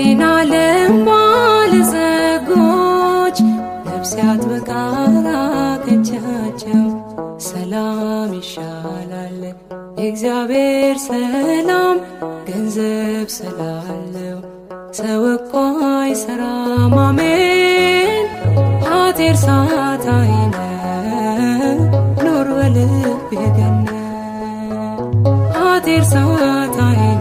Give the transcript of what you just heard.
ይህን ዓለም ባለጸጎች ነፍሴ አጥብቃ ራቀቻቸው። ሰላም ይሻላል የእግዚአብሔር ሰላም ገንዘብ ስላለው ሰው እኮ አይሰራም። አሜን ኃጢር ሳታይነ ኑር በልቤ ገነት ኃጢር ሳታይነ